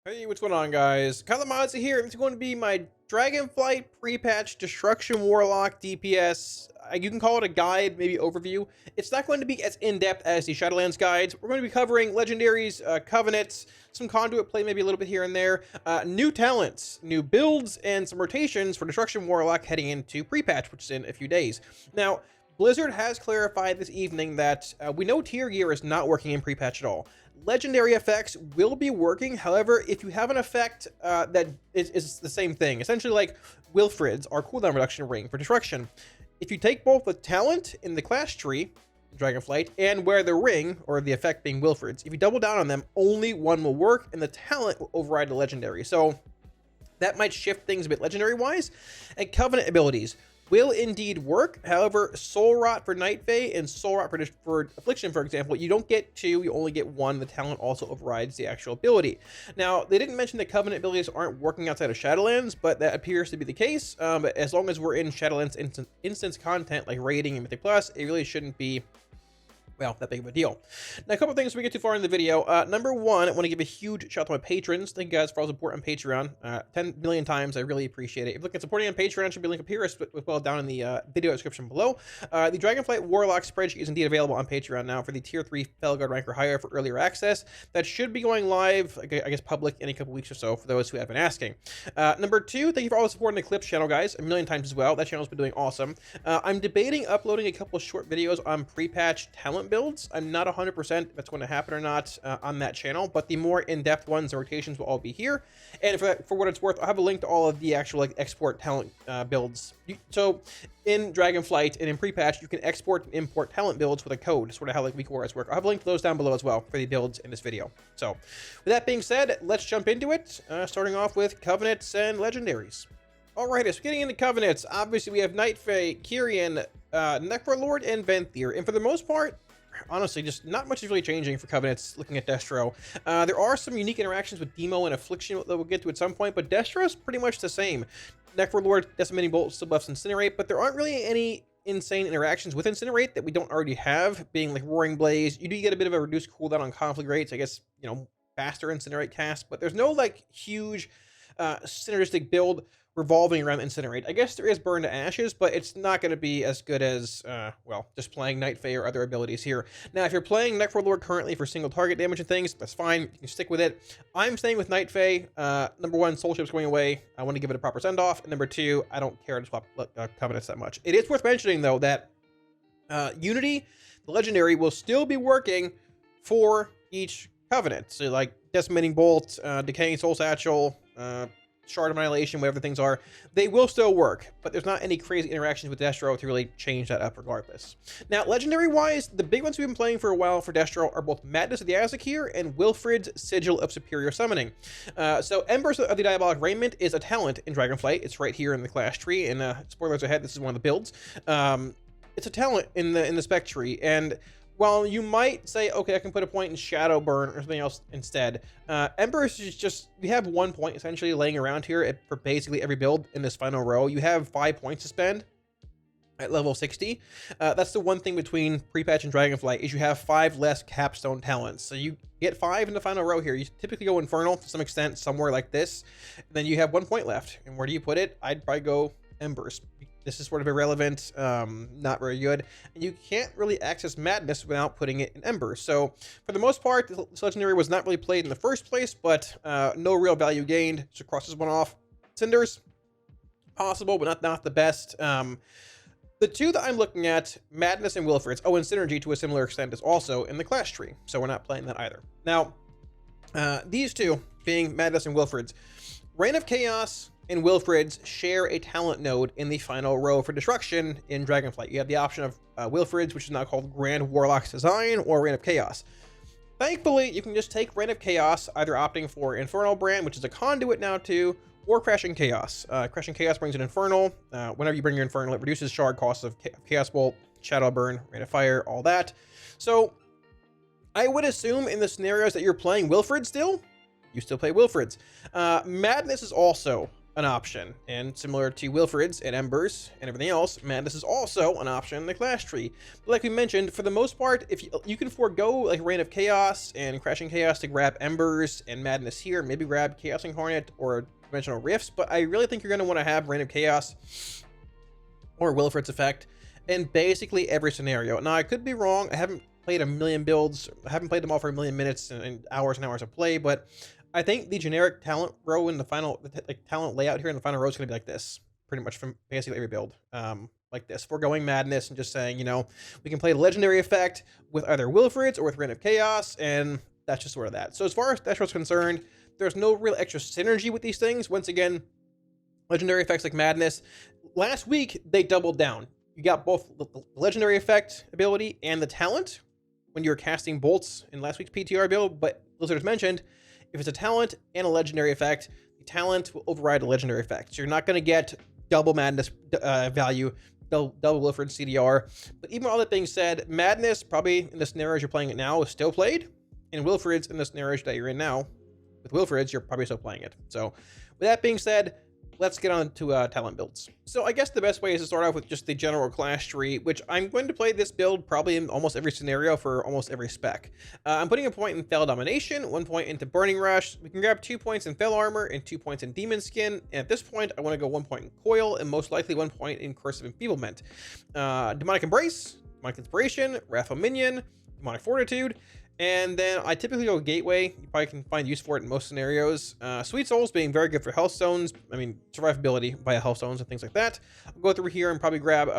Hey, what's going on, guys? Kalamazi here. It's going to be my Dragonflight pre-patch Destructrion Warlock DPS. You can call it a guide, maybe overview. It's not going to be as in-depth as the Shadowlands guides. We're going to be covering Legendaries, Covenants, some Conduit play, maybe a little bit here and there, new talents, new builds, and some rotations for Destructrion Warlock heading into pre-patch, which is in a few days. Now, Blizzard has clarified this evening that we know tier gear is not working in pre-patch at all. Legendary effects will be working. However, if you have an effect that is the same thing, essentially like Wilfred's, our cooldown reduction ring for destruction, if you take both the talent in the class tree, Dragonflight, and wear the ring, or the effect being Wilfred's, if you double down on them, only one will work, and the talent will override the legendary. So that might shift things a bit legendary-wise. And Covenant abilities will indeed work. However, Soul Rot for Night Fae and Soul Rot for Affliction, for example, you don't get two, you only get one. The talent also overrides the actual ability. Now, they didn't mention that Covenant abilities aren't working outside of Shadowlands, but that appears to be the case. But as long as we're in Shadowlands instance content like raiding and Mythic Plus, it really shouldn't be, well, that big of a deal. Now, a couple of things we get too far in the video. Number one, I want to give a huge shout out to my patrons. Thank you guys for all the support on Patreon. 10 million times. I really appreciate it. If you're looking at supporting on Patreon, should be a link up here as well down in the video description below. The Dragonflight Warlock spreadsheet is indeed available on Patreon now for the Tier 3 Felguard rank or higher for earlier access. That should be going live, I guess, public in a couple weeks or so for those who have been asking. Number two, thank you for all the support in the Clips channel, guys. A million times as well. That channel's been doing awesome. I'm debating uploading a couple short videos on pre-patch talent builds. I'm not 100% if that's going to happen or not on that channel, but the more in-depth ones and rotations will all be here. And for what it's worth, I'll have a link to all of the actual export talent builds. So in Dragonflight and in pre-patch, you can export and import talent builds with a code, sort of how Weak Warriors work. I'll have a link to those down below as well for the builds in this video. So with that being said, let's jump into it, starting off with Covenants and Legendaries. Alright, so getting into Covenants, obviously we have Night Fae, Kyrian, Necrolord, and Venthyr. And for the most part, honestly, just not much is really changing for Covenants looking at Destro. There are some unique interactions with Demo and Affliction that we'll get to at some point, but Destro's pretty much the same. Necrolord, Decimating Bolt still buffs Incinerate, but there aren't really any insane interactions with Incinerate that we don't already have, being like Roaring Blaze. You do get a bit of a reduced cooldown on conflict rates, I guess, you know, faster Incinerate cast, but there's no like huge synergistic build revolving around Incinerate. I guess there is Burn to Ashes, but it's not going to be as good as, well, just playing Night Fae or other abilities here. Now, if you're playing Necrolord currently for single target damage and things, that's fine. You can stick with it. I'm staying with Night Fae. Number one, Soul Ship's going away. I want to give it a proper send-off. And number two, I don't care to swap Covenants that much. It is worth mentioning, though, that Unity, the Legendary, will still be working for each Covenant. So, like, Decimating Bolt, Decaying Soul Satchel, Shard of Annihilation, whatever the things are, they will still work, but there's not any crazy interactions with Destro to really change that up regardless. Now, Legendary-wise, the big ones we've been playing for a while for Destro are both Madness of the Azakir and Wilfred's Sigil of Superior Summoning. So Embers of the Diabolic Raiment is a talent in Dragonflight. It's right here in the class tree, and spoilers ahead, this is one of the builds. It's a talent in the spec tree, and while you might say, okay, I can put a point in Shadow Burn or something else instead, Embers is just, we have 1 point essentially laying around here for basically every build in this final row. You have 5 points to spend at level 60. That's the one thing between pre-patch and Dragonflight is you have 5 less capstone talents. So you get 5 in the final row here. You typically go Infernal to some extent, somewhere like this. Then you have 1 point left. And where do you put it? I'd probably go Embers. This is sort of irrelevant, not very good, and you can't really access Madness without putting it in Embers. So for the most part, this Legendary was not really played in the first place, but no real value gained. So crosses one off. Cinders, possible, but not the best. The two that I'm looking at, Madness and Wilfred's, and Synergy to a similar extent, is also in the class tree, so we're not playing that either. Now, these two, being Madness and Wilfred's, Reign of Chaos and Wilfred's share a talent node in the final row for destruction in Dragonflight. You have the option of Wilfred's, which is now called Grand Warlock's Design, or Reign of Chaos. Thankfully, you can just take Reign of Chaos, either opting for Infernal Brand, which is a conduit now too, or Crashing Chaos. Crashing Chaos brings an Infernal. Whenever you bring your Infernal, it reduces shard costs of Chaos Bolt, Shadow Burn, Rain of Fire, all that. So I would assume in the scenarios that you're playing Wilfred still, you still play Wilfred's. Madness is also an option, and similar to Wilfred's and Embers and everything else, Madness is also an option in the class tree. But like we mentioned, for the most part, if you can forego like Reign of Chaos and Crashing Chaos to grab Embers and Madness here, maybe grab Chaos Incarnate or Dimensional Rifts, but I really think you're going to want to have Reign of Chaos or Wilfred's effect in basically every scenario. Now, I could be wrong. I haven't played a million builds. I haven't played them all for a million minutes and hours and hours of play, but I think the generic talent row in the final, like talent layout here in the final row is going to be like this, pretty much from basically every build, like this. Foregoing Madness and just saying, you know, we can play the Legendary effect with either Wilfred's or with Reign of Chaos, and that's just sort of that. So as far as Destro's concerned, there's no real extra synergy with these things. Once again, Legendary effects like Madness, last week they doubled down. You got both the Legendary effect ability and the talent when you were casting bolts in last week's PTR build, but Blizzard has mentioned, if it's a talent and a legendary effect, the talent will override the legendary effect. So you're not going to get double Madness value, double Wilfred CDR. But even all that being said, Madness, probably in the scenarios you're playing it now, is still played. And Wilfred's in the scenarios that you're in now, with Wilfred's, you're probably still playing it. So with that being said, let's get on to talent builds. So I guess the best way is to start off with just the general class tree, which I'm going to play this build probably in almost every scenario for almost every spec. I'm putting a point in Fel Domination, 1 point into Burning Rush. We can grab 2 points in Fel Armor and 2 points in Demon Skin. And at this point, I want to go 1 point in Coil and most likely 1 point in Curse of Enfeeblement. Demonic Embrace, Demonic Inspiration, Wrathful Minion, Demonic Fortitude. And then I typically go Gateway. You probably can find use for it in most scenarios. Sweet Souls being very good for health stones. I mean, survivability via health stones and things like that. I'll go through here and probably grab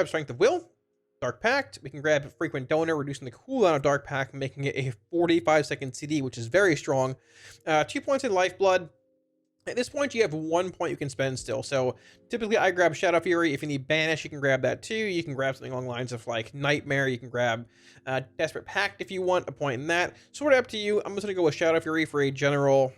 Strength of Will, Dark Pact. We can grab Frequent Donor, reducing the cooldown of Dark Pact, making it a 45-second CD, which is very strong. 2 points in Lifeblood. At this point, you have 1 point you can spend still. So typically I grab Shadow Fury. If you need Banish, you can grab that too. You can grab something along the lines of like Nightmare. You can grab Desperate Pact if you want a point in that. Sort of up to you. I'm just going to go with Shadow Fury for a general,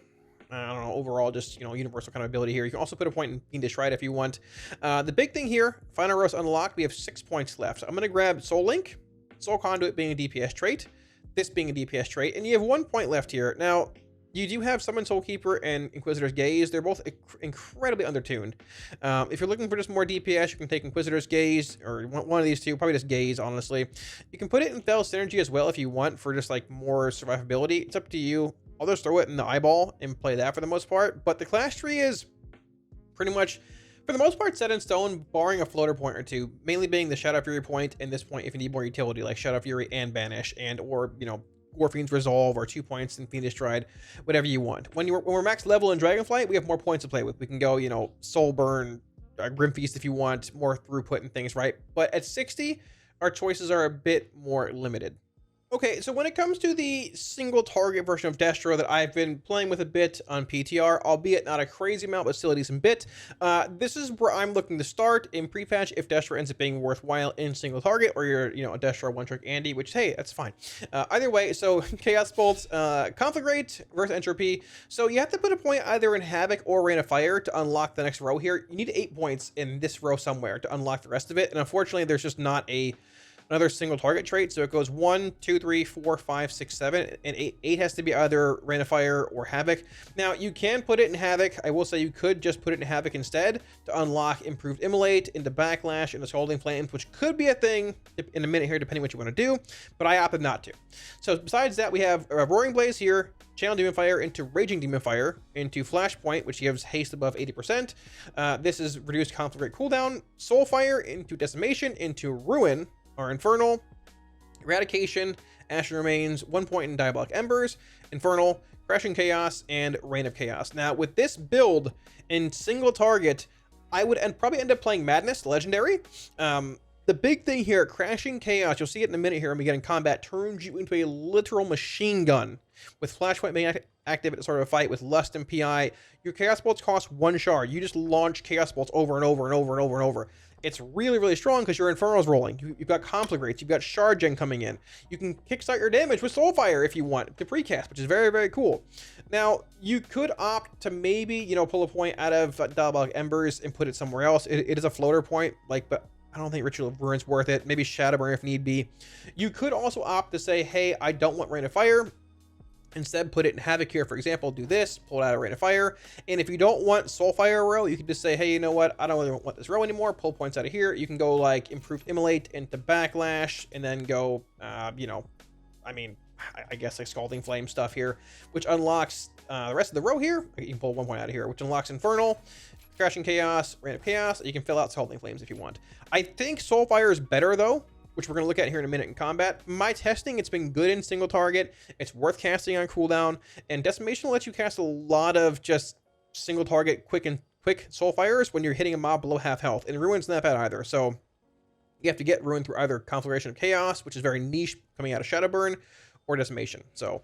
I don't know, overall just, you know, universal kind of ability here. You can also put a point in Fiendish Rite if you want. The big thing here, final row's unlocked. We have 6 points left. So I'm going to grab Soul Link, Soul Conduit being a DPS trait, this being a DPS trait, and you have 1 point left here. Now, you do have Summon Soulkeeper and Inquisitor's Gaze. They're both incredibly undertuned. If you're looking for just more DPS, you can take Inquisitor's Gaze, or one of these two, probably just Gaze, honestly. You can put it in Fel Synergy as well if you want for just like more survivability. It's up to you. I'll just throw it in the eyeball and play that for the most part. But the class tree is pretty much, for the most part, set in stone, barring a floater point or two, mainly being the Shadow Fury point, and this point if you need more utility, like Shadow Fury and Banish, and or, you know, Warfiend's Resolve, or 2 points in Fiendish Stride, whatever you want. When we're max level in Dragonflight, we have more points to play with. We can go, you know, Soul Burn, Grim Feast if you want, more throughput and things, right? But at 60, our choices are a bit more limited. Okay, so when it comes to the single target version of Destro that I've been playing with a bit on PTR, albeit not a crazy amount, but still a decent bit, this is where I'm looking to start in pre-patch if Destro ends up being worthwhile in single target, or you're, you know, a Destro one-trick Andy, which, hey, that's fine. Either way, so Chaos Bolts, Conflict Rate versus Entropy. So you have to put a point either in Havoc or Rain of Fire to unlock the next row here. You need 8 points in this row somewhere to unlock the rest of it, and unfortunately, there's just not another single target trait, so it goes 1, 2, 3, 4, 5, 6, 7, and 8. 8 has to be either Rain of Fire or Havoc. Now, you can put it in Havoc. I will say you could just put it in Havoc instead to unlock Improved Immolate into Backlash into Scalding Flames, which could be a thing in a minute here, depending what you want to do, but I opted not to. So besides that, we have Roaring Blaze here, Channel Demon Fire into Raging Demon Fire, into Flashpoint, which gives haste above 80%. This is reduced conflict rate cooldown. Soulfire into Decimation, into Ruin, or Infernal, Eradication, Ashen Remains, 1 point in Diabolic Embers, Infernal, Crashing Chaos, and Reign of Chaos. Now, with this build in single target, I would probably end up playing Madness, Legendary. The big thing here, Crashing Chaos, you'll see it in a minute here when we get in combat, turns you into a literal machine gun. With Flashpoint being active at the start of a fight, with Lust and PI, your Chaos Bolts cost 1 shard. You just launch Chaos Bolts over and over and over and over and over. It's really, really strong because your Inferno's rolling. You've got conflict rates. You've got shard gen coming in. You can kickstart your damage with Soulfire if you want to precast, which is very, very cool. Now, you could opt to maybe, you know, pull a point out of Diabolic Embers and put it somewhere else. It is a floater point, like, but I don't think Ritual of Ruin's worth it. Maybe Shadowburn if need be. You could also opt to say, hey, I don't want Rain of Fire. Instead, put it in Havoc here, for example. Do this, pull it out of Rain of Fire. And if you don't want Soulfire row, you can just say, hey, you know what? I don't really want this row anymore. Pull points out of here. You can go like improve Immolate into Backlash and then go, you know, I guess like Scalding Flame stuff here, which unlocks the rest of the row here. You can pull 1 point out of here, which unlocks Infernal, Crashing Chaos, Rain of Chaos. You can fill out Scalding Flames if you want. I think Soulfire is better though, which we're going to look at here in a minute in combat. My testing, it's been good in single target. It's worth casting on cooldown, and Decimation will let you cast a lot of just single target quick Soulfires when you're hitting a mob below half health, and Ruin's not bad either. So you have to get Ruin through either Conflagration of Chaos, which is very niche coming out of Shadowburn, or Decimation. So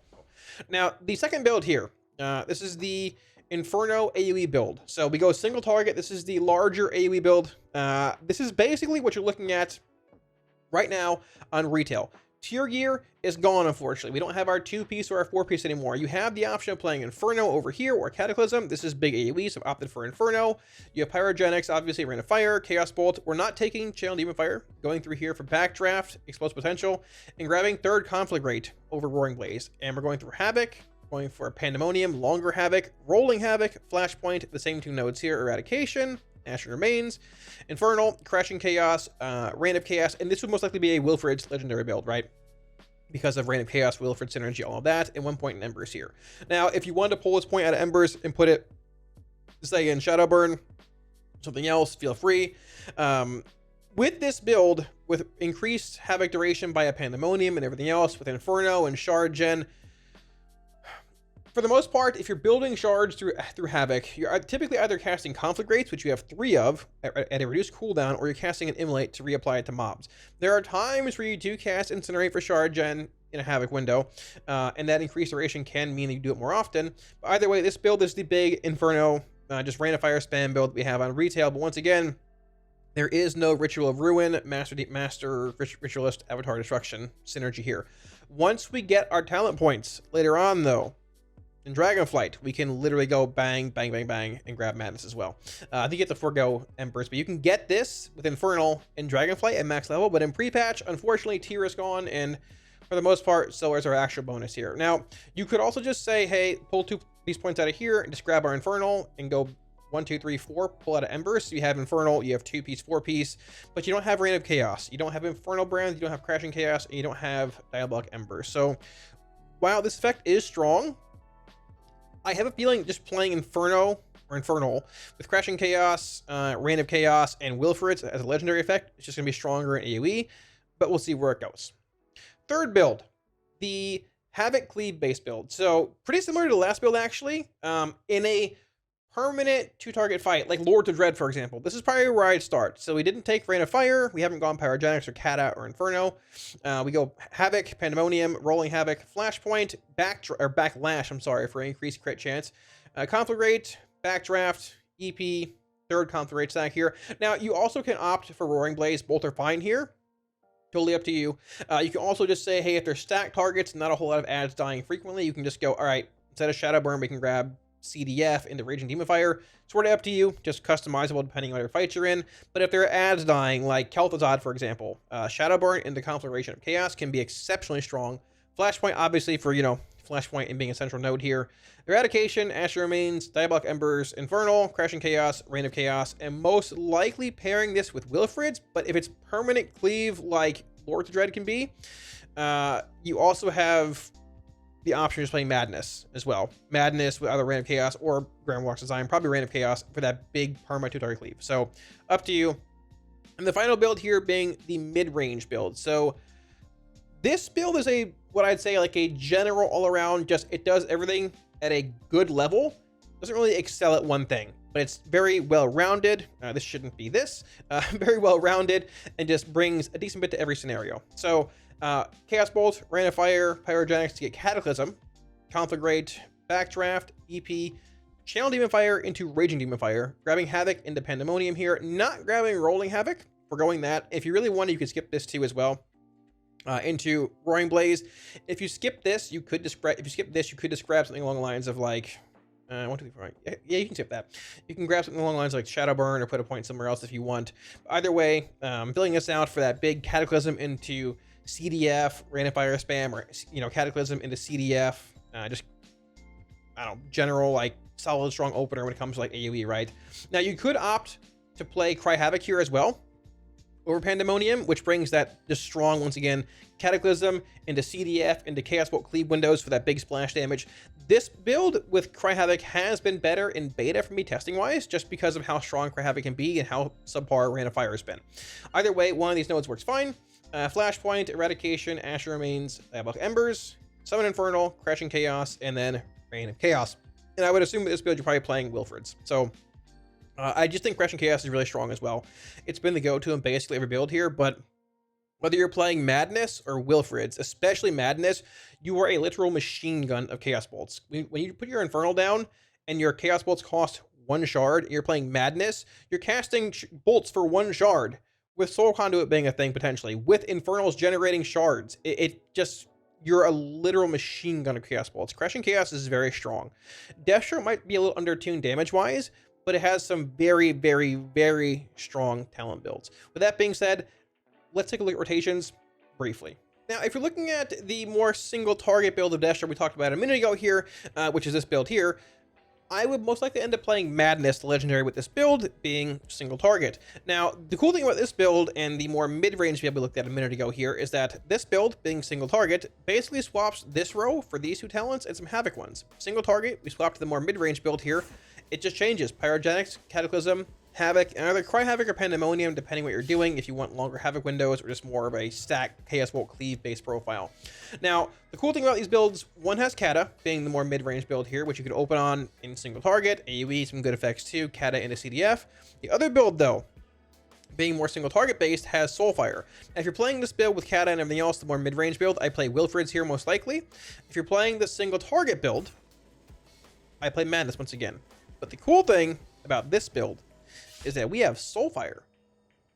now the second build here, this is the Inferno AOE build. So we go single target. This is the larger AOE build. This is basically what you're looking at right now on retail. Tier gear is gone, unfortunately. We don't have our 2-piece or our 4-piece anymore. You have the option of playing Inferno over here or Cataclysm. This is big AoE, so I've opted for Inferno. You have Pyrogenics, obviously Rain of Fire, Chaos Bolt. We're not taking Channel Demon Fire. Going through here for Backdraft, Explosive Potential, and grabbing Third Conflagrate over Roaring Blaze. And we're going through Havoc, going for Pandemonium, Longer Havoc, Rolling Havoc, Flashpoint, the same 2 nodes here, Eradication, Ashen Remains, Infernal, Crashing Chaos, Rain of Chaos, and this would most likely be a Wilfred's legendary build, right? Because of Rain of Chaos, Wilfred synergy, all of that, and 1 point in Embers here. Now, if you wanted to pull this point out of Embers and put it, say, in Shadowburn, something else, feel free. With this build, with increased Havoc duration by a Pandemonium and everything else, with Inferno and Shard Gen, for the most part, if you're building shards through Havoc, you're typically either casting Conflagrates, which you have 3 of at a reduced cooldown, or you're casting an Immolate to reapply it to mobs. There are times where you do cast Incinerate for Shard Gen in a Havoc window, and that increased duration can mean that you do it more often. But either way, this build is the big Inferno, just Rain of Fire spam build we have on retail. But once again, there is no Ritual of Ruin, Master Ritualist, Avatar Destruction synergy here. Once we get our talent points later on, though, in Dragonflight, we can literally go bang, bang, bang, bang, and grab Madness as well. I think you have to forego Embers, but you can get this with Infernal in Dragonflight at max level, but in pre-patch, unfortunately, tier is gone, and for the most part, so is our actual bonus here. Now, you could also just say, hey, pull 2 piece points out of here, and just grab our Infernal, and go 1, 2, 3, 4, pull out of Embers. So you have Infernal, you have 2-piece, 4-piece, but you don't have Rain of Chaos. You don't have Infernal Brands, you don't have Crashing Chaos, and you don't have Diabolic Embers. So, while this effect is strong, I have a feeling just playing Inferno or Infernal with Crashing Chaos, Rain of Chaos, and Wilfred's as a legendary effect, it's just going to be stronger in AoE, but we'll see where it goes. Third build, the Havoc Cleave base build. So pretty similar to the last build, actually, in a permanent 2-target fight, like Lords of Dread, for example. This is probably where I'd start. So we didn't take Rain of Fire. We haven't gone Pyrogenics or Kata or Inferno. We go Havoc, Pandemonium, Rolling Havoc, Flashpoint, Backlash, I'm sorry, for increased crit chance. Conflagrate, Backdraft, EP, third Conflagrate stack here. Now, you also can opt for Roaring Blaze. Both are fine here. Totally up to you. You can also just say, hey, if they're stacked targets, not a whole lot of ads dying frequently, you can just go, all right, instead of Shadowburn, we can grab CDF into Raging Demon Fire. Sort of up to you, just customizable depending on whatever fight you're in. But if there are ads dying, like Kel'Thuzad, for example, Shadowburn into Conflagration of Chaos can be exceptionally strong. Flashpoint, obviously, for, Flashpoint and being a central node here. Eradication, Asher Remains, Diabolic Embers, Infernal, Crashing Chaos, Rain of Chaos, and most likely pairing this with Wilfred's, but if it's permanent cleave like Lords of Dread can be, you also have the option of just playing Madness as well. Madness with either Rain of Chaos or Grand Walk's Design, probably Rain of Chaos for that big perma 2-target cleave. So, up to you. And the final build here being the mid-range build. So, this build is what I'd say like a general all-around, just it does everything at a good level. Doesn't really excel at one thing, but it's very well-rounded. This shouldn't be this. Very well-rounded and just brings a decent bit to every scenario. So, Chaos Bolt, Rain of Fire, Pyrogenics to get Cataclysm, Conflagrate, Backdraft, EP, Channel Demon Fire into Raging Demon Fire, grabbing Havoc into Pandemonium here, not grabbing Rolling Havoc, forgoing that. If you really wanted, you could skip this too as well. Into Roaring Blaze. If you skip this, you could just grab something along the lines of like 1, 2, 3, 4. Yeah, you can skip that. You can grab something along the lines of like Shadowburn or put a point somewhere else if you want. Either way, building this out for that big Cataclysm into CDF, Rain of Fire spam, or Cataclysm into CDF, Just, I don't know, general, like, solid, strong opener when it comes to, like, AoE, right? Now, you could opt to play Cry Havoc here as well over Pandemonium, which brings that just strong, once again, Cataclysm into CDF, into Chaos Bolt Cleave windows for that big splash damage. This build with Cry Havoc has been better in beta for me testing-wise, just because of how strong Cry Havoc can be and how subpar Rain of Fire has been. Either way, one of these nodes works fine. Flashpoint, Eradication, Asher Remains, Diabolic Embers, Summon Infernal, Crashing Chaos, and then Rain of Chaos. And I would assume with this build, you're probably playing Wilfred's. So I just think Crashing Chaos is really strong as well. It's been the go-to in basically every build here, but whether you're playing Madness or Wilfred's, especially Madness, you are a literal machine gun of Chaos Bolts. When you put your Infernal down and your Chaos Bolts cost 1 shard, and you're playing Madness, you're casting bolts for 1 shard, with Soul Conduit being a thing potentially, with Infernals generating shards. It just... You're a literal machine gun of Chaos Bolts. Crashing Chaos is very strong. Deathstroke might be a little undertuned damage-wise, but it has some very, very, very strong talent builds. With that being said, let's take a look at rotations briefly. Now, if you're looking at the more single target build of Deathstroke we talked about a minute ago here, which is this build here, I would most likely end up playing Madness, the legendary, with this build being single target. Now, the cool thing about this build and the more mid-range build we looked at a minute ago here is that this build, being single target, basically swaps this row for these 2 talents and some Havoc ones. Single target, we swap to the more mid-range build here. It just changes. Pyrogenics, Cataclysm, Havoc, and either Cry Havoc or Pandemonium, depending what you're doing, if you want longer Havoc windows or just more of a stack Chaos Bolt Cleave based profile. Now, the cool thing about these builds, one has Kata, being the more mid-range build here, which you could open on in single target, AoE, some good effects too, Kata into CDF. The other build, though, being more single target based, has Soulfire. Now, if you're playing this build with Kata and everything else, the more mid-range build, I play Wilfred's here most likely. If you're playing the single target build, I play Madness once again. But the cool thing about this build is that we have Soulfire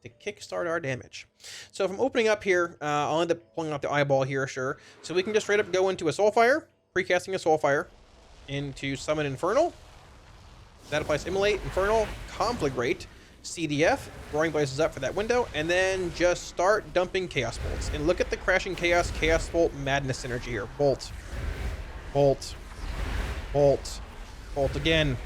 to kickstart our damage. So if I'm opening up here, I'll end up pulling out the eyeball here, sure. So we can just straight up go into a Soulfire, precasting a Soulfire, into Summon Infernal. That applies Immolate, Infernal, Conflagrate, CDF, Roaring Blazes up for that window, and then just start dumping Chaos Bolts. And look at the Crashing Chaos, Chaos Bolt, Madness synergy here. Bolt, Bolt, Bolt, Bolt again,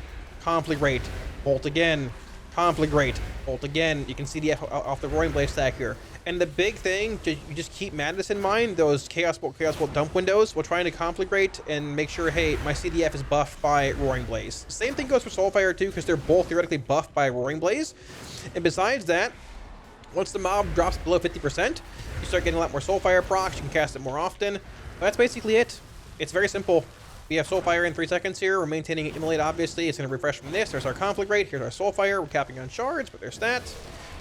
Conflagrate, Bolt again, Conflagrate, Bolt again. You can see the off the Roaring Blaze stack here. And the big thing, you just keep Madness in mind, those Chaos Bolt dump windows while trying to Conflagrate and make sure, hey, my CDF is buffed by Roaring Blaze. Same thing goes for Soulfire too, because they're both theoretically buffed by Roaring Blaze. And besides that, once the mob drops below 50%, you start getting a lot more Soulfire procs, you can cast it more often. But that's basically it. It's very simple. We have Soulfire in 3 seconds here. We're maintaining Immolate, obviously. It's going to refresh from this. There's our Conflagrate. Here's our Soulfire. We're capping on shards, but their stats.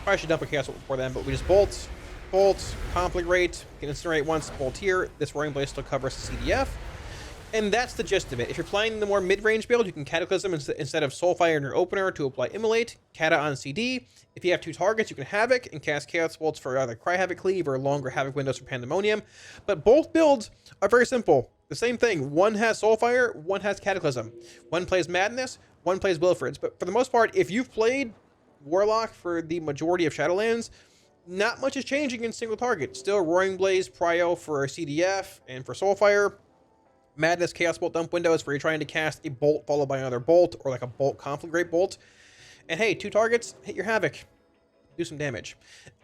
Probably should dump a Chaos Bolt before then, but we just Bolt, Conflagrate. Can incinerate once, Bolt here. This Roaring Blaze still covers the CDF. And that's the gist of it. If you're playing the more mid-range build, you can Cataclysm instead of Soulfire in your opener to apply Immolate, Kata on CD. If you have 2 targets, you can Havoc and cast Chaos Bolts for either Cry Havoc Cleave or longer Havoc windows for Pandemonium. But both builds are very simple. The same thing. One has Soulfire, one has Cataclysm. One plays Madness, one plays Wilfred's. But for the most part, if you've played Warlock for the majority of Shadowlands, not much is changing in single target. Still Roaring Blaze, Prio for CDF, and for Soulfire. Madness, Chaos Bolt dump windows where you're trying to cast a bolt followed by another bolt, or like a bolt Conflagrate bolt. And hey, 2 targets, hit your Havoc. Do some damage.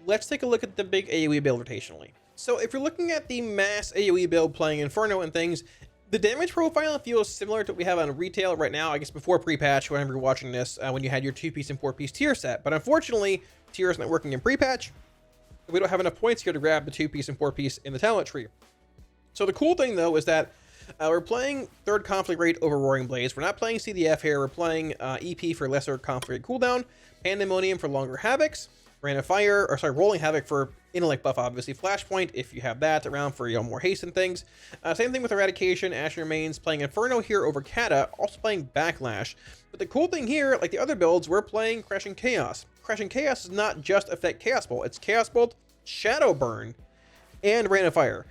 Let's take a look at the big AoE build rotationally. So if you're looking at the mass AoE build playing Inferno and things, the damage profile feels similar to what we have on retail right now, I guess before pre-patch, whenever you're watching this, when you had your 2-piece and 4-piece tier set. But unfortunately, tier is not working in pre-patch. We don't have enough points here to grab the 2-piece and 4-piece in the talent tree. So the cool thing, though, is that we're playing 3rd Conflagrate over Roaring Blaze. We're not playing CDF here. We're playing EP for lesser Conflagrate cooldown, Pandemonium for longer Havocs, Rain of Fire, or sorry, Rolling Havoc for intellect buff, obviously. Flashpoint, if you have that around for, you know, more haste and things. Same thing with Eradication, Ashen Remains, playing Inferno here over Kata, also playing Backlash. But the cool thing here, like the other builds, we're playing Crashing Chaos. Crashing Chaos does not just affect Chaos Bolt, it's Chaos Bolt, Shadow Burn, and Rain of Fire.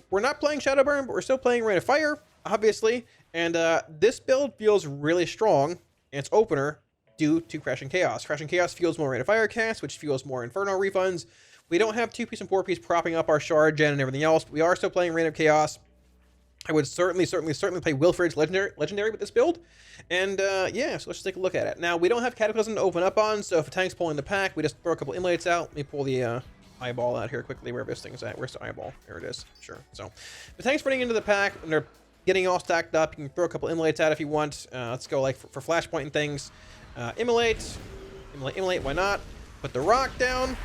We're not playing Shadow Burn, but we're still playing Rain of Fire, obviously. And this build feels really strong in its opener due to Crashing Chaos. Crashing Chaos fuels more Rain of Fire cast, which fuels more Inferno refunds. We don't have 2-piece and 4-piece propping up our shard gen and everything else, but we are still playing Rain of Chaos. I would certainly play Wilfred's legendary with this build. And yeah, so let's just take a look at it. Now, we don't have Cataclysm to open up on, so if a tank's pulling the pack, we just throw a couple immolates out. Let me pull the eyeball out here quickly, where this thing's at. Where's the eyeball? There it is. Sure. So the tank's running into the pack, and they're getting all stacked up. You can throw a couple immolates out if you want. Let's go like for flashpoint and things. Immolate, why not? Put the rock down.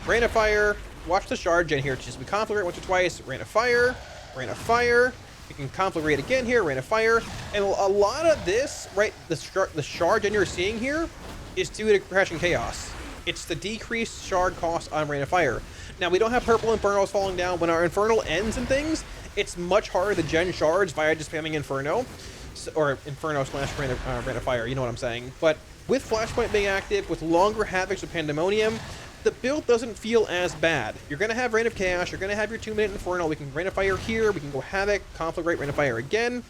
Rain of Fire. Watch the shard gen here. Just we conflagrate once or twice. Rain of Fire. Rain of Fire. You can conflagrate again here. Rain of Fire. And a lot of this, right, the shard gen you're seeing here is due to Crashing Chaos. It's the decreased shard cost on Rain of Fire. Now, we don't have purple Infernos falling down. When our Infernal ends and things, it's much harder to gen shards via just spamming Inferno. Or Inferno / Rain of Fire, you know what I'm saying. But with Flashpoint being active, with longer Havocs with Pandemonium, the build doesn't feel as bad. You're going to have Rain of Chaos, you're going to have your 2-minute Inferno, we can Rain of Fire here, we can go Havoc, Conflagrate, Rain of Fire again.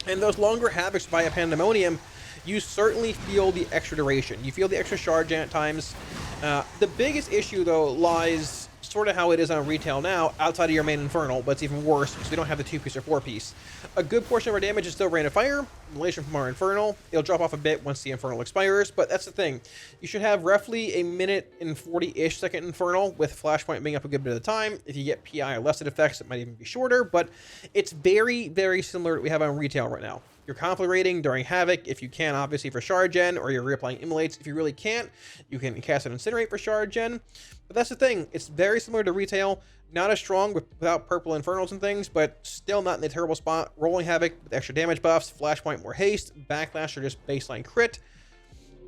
And those longer Havocs via Pandemonium, you certainly feel the extra duration. You feel the extra shard gen at times. The biggest issue, though, lies sort of how it is on retail now, outside of your main Infernal, but it's even worse because we don't have the 2-piece or 4-piece. A good portion of our damage is still Rain of Fire, relation from our Infernal. It'll drop off a bit once the Infernal expires, but that's the thing. You should have roughly a minute and 40-ish second Infernal, with Flashpoint being up a good bit of the time. If you get PI or lesson effects, it might even be shorter, but it's very, very similar to what we have on retail right now. You're conflagrating during Havoc if you can, obviously, for shard gen, or you're reapplying immolates. If you really can't, you can cast an Incinerate for shard gen. But that's the thing. It's very similar to retail. Not as strong without purple Infernals and things, but still not in a terrible spot. Rolling Havoc with extra damage buffs, Flashpoint more haste, Backlash or just baseline crit.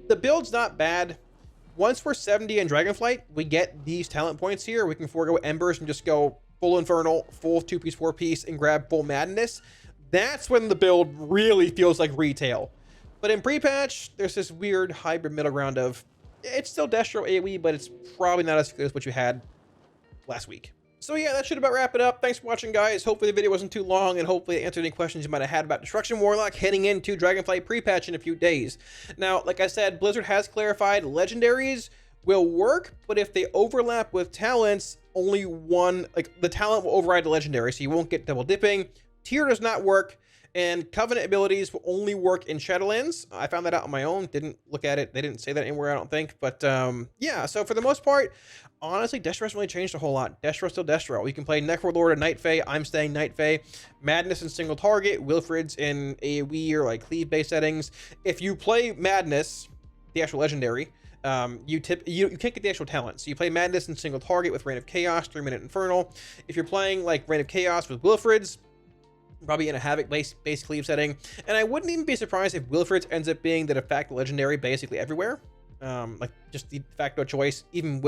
The build's not bad. Once we're 70 in Dragonflight, we get these talent points here. We can forego Embers and just go full Infernal, full 2-piece, 4-piece, and grab full Madness. That's when the build really feels like retail. But in pre-patch, there's this weird hybrid middle ground of, it's still Destro AoE, but it's probably not as good as what you had last week. So yeah, that should about wrap it up. Thanks for watching, guys. Hopefully the video wasn't too long, and hopefully it answered any questions you might have had about Destructrion Warlock heading into Dragonflight pre-patch in a few days. Now, like I said, Blizzard has clarified Legendaries will work, but if they overlap with talents, only one, like the talent will override the Legendary, so you won't get double dipping. Tier does not work, and Covenant abilities will only work in Shadowlands. I found that out on my own. Didn't look at it. They didn't say that anywhere, I don't think. But yeah, so for the most part, honestly, Destro hasn't really changed a whole lot. Destro's still Destro. You can play Necrolord and Night Fae. I'm staying Night Fae. Madness in single target. Wilfred's in AOE or like Cleave based settings. If you play Madness, the actual legendary, you can't get the actual talent. So you play Madness in single target with Reign of Chaos, 3-minute Infernal. If you're playing like Reign of Chaos with Wilfred's, probably in a Havoc base Cleave setting. And I wouldn't even be surprised if Wilfred's ends up being the de facto legendary basically everywhere. Like just the de facto choice, even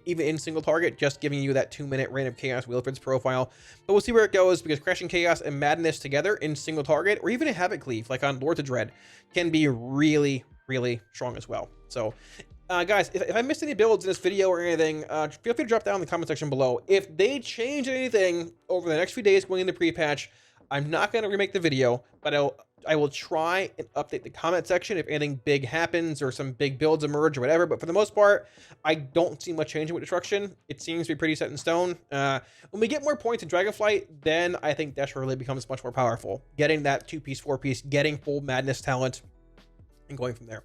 in single target, just giving you that 2-minute Reign of Chaos Wilfred's profile. But we'll see where it goes, because Crashing Chaos and Madness together in single target, or even a Havoc Cleave, like on Lords of Dread, can be really, really strong as well. So guys, if I missed any builds in this video or anything, feel free to drop down in the comment section below. If they change anything over the next few days going into pre-patch, I'm not going to remake the video, but I will try and update the comment section if anything big happens or some big builds emerge or whatever. But for the most part, I don't see much changing with Destruction. It seems to be pretty set in stone. When we get more points in Dragonflight, then I think Destro really becomes much more powerful. Getting that 2-piece, 4-piece, getting full Madness talent, and going from there.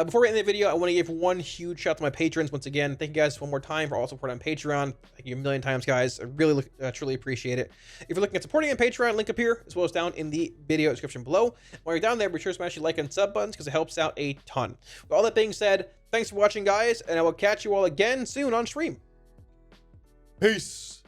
Before we end the video, I want to give one huge shout out to my patrons once again. Thank you guys one more time for all support on Patreon. Thank you a million times, guys. I really truly appreciate it. If you're looking at supporting on Patreon, link up here as well as down in the video description below. While you're down there, be sure to smash the like and sub buttons because it helps out a ton. With all that being said, thanks for watching, guys, and I will catch you all again soon on stream. Peace.